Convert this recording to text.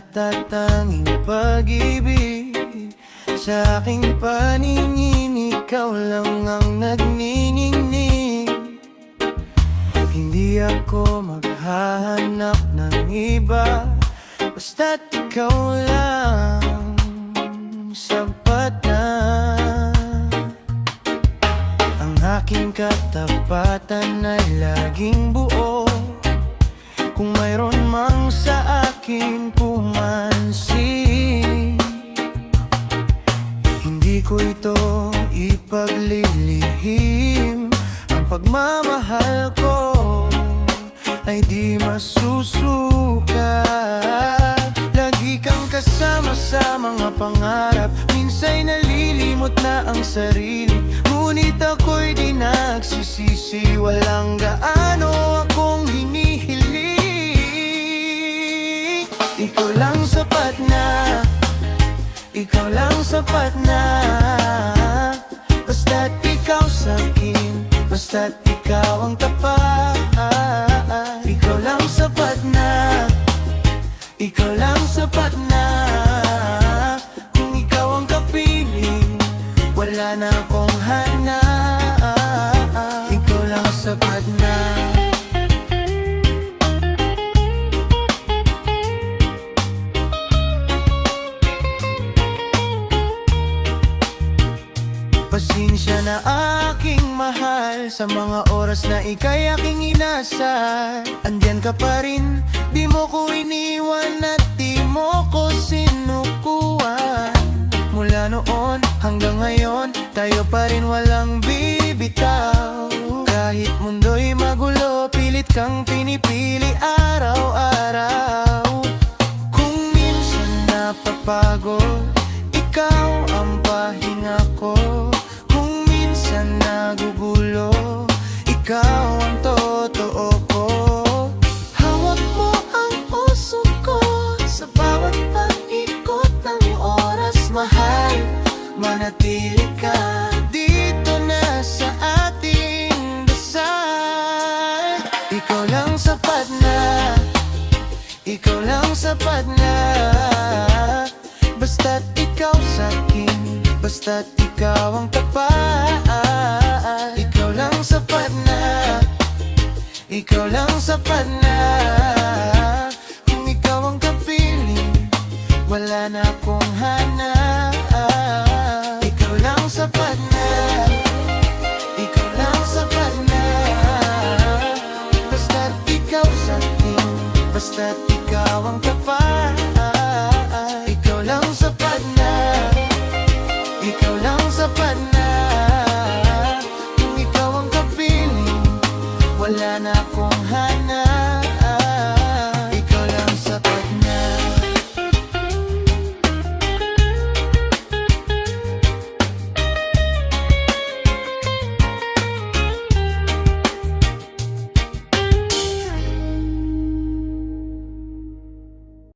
natatanging pag-ibig. Sa aking paningin, ikaw lang ang nagniningning. Hindi ako maghahanap ng iba, basta't ikaw lang sapat na. Ang aking katapatan ay laging buo, kung mayroon mang sa akin pumansin. Hindi ko ito ipaglilihim, ang pagmamahal ko ay di masusuka. Lagi kang kasama sa mga pangarap, minsa'y nalilimot na ang sarili, ngunit ako'y di nagsisisi. Walang gaano akong hinihiling. Ikaw lang sapat na, ikaw lang sapat na. Basta't ikaw sa'kin, basta't ikaw ang tapat. Ikaw lang sapat na, ikaw lang sapat na. Kung ikaw ang kapiling, wala na akong hanap. Ikaw lang sapat na. Pasensya na aking mahal sa mga oras na ika'y aking inasal. Andyan ka pa rin, di mo ko iniwan at di mo ko sinukuan. Mula noon hanggang ngayon, tayo pa rin walang bibitaw. Kahit mundo'y magulo, pilit kang pinipili araw-araw. Kung minsan napapagod, ikaw ang pahinga ko. Nagugulo, ikaw ang totoo ko. Hawak mo ang puso ko sa bawat pag-ikot ng oras. Mahal, manatili ka dito na sa ating dasal. Ikaw lang sapat na, ikaw lang sapat na. Basta't ikaw sa'kin, basta't ikaw ang tapat. Ikaw lang sapat na, ikaw lang sapat na. Kung ikaw ang kapiling, wala na akong hanap. Ikaw lang sapat na, ikaw lang sapat na. Basta't ikaw sa'kin, basta't ikaw ang kapiling.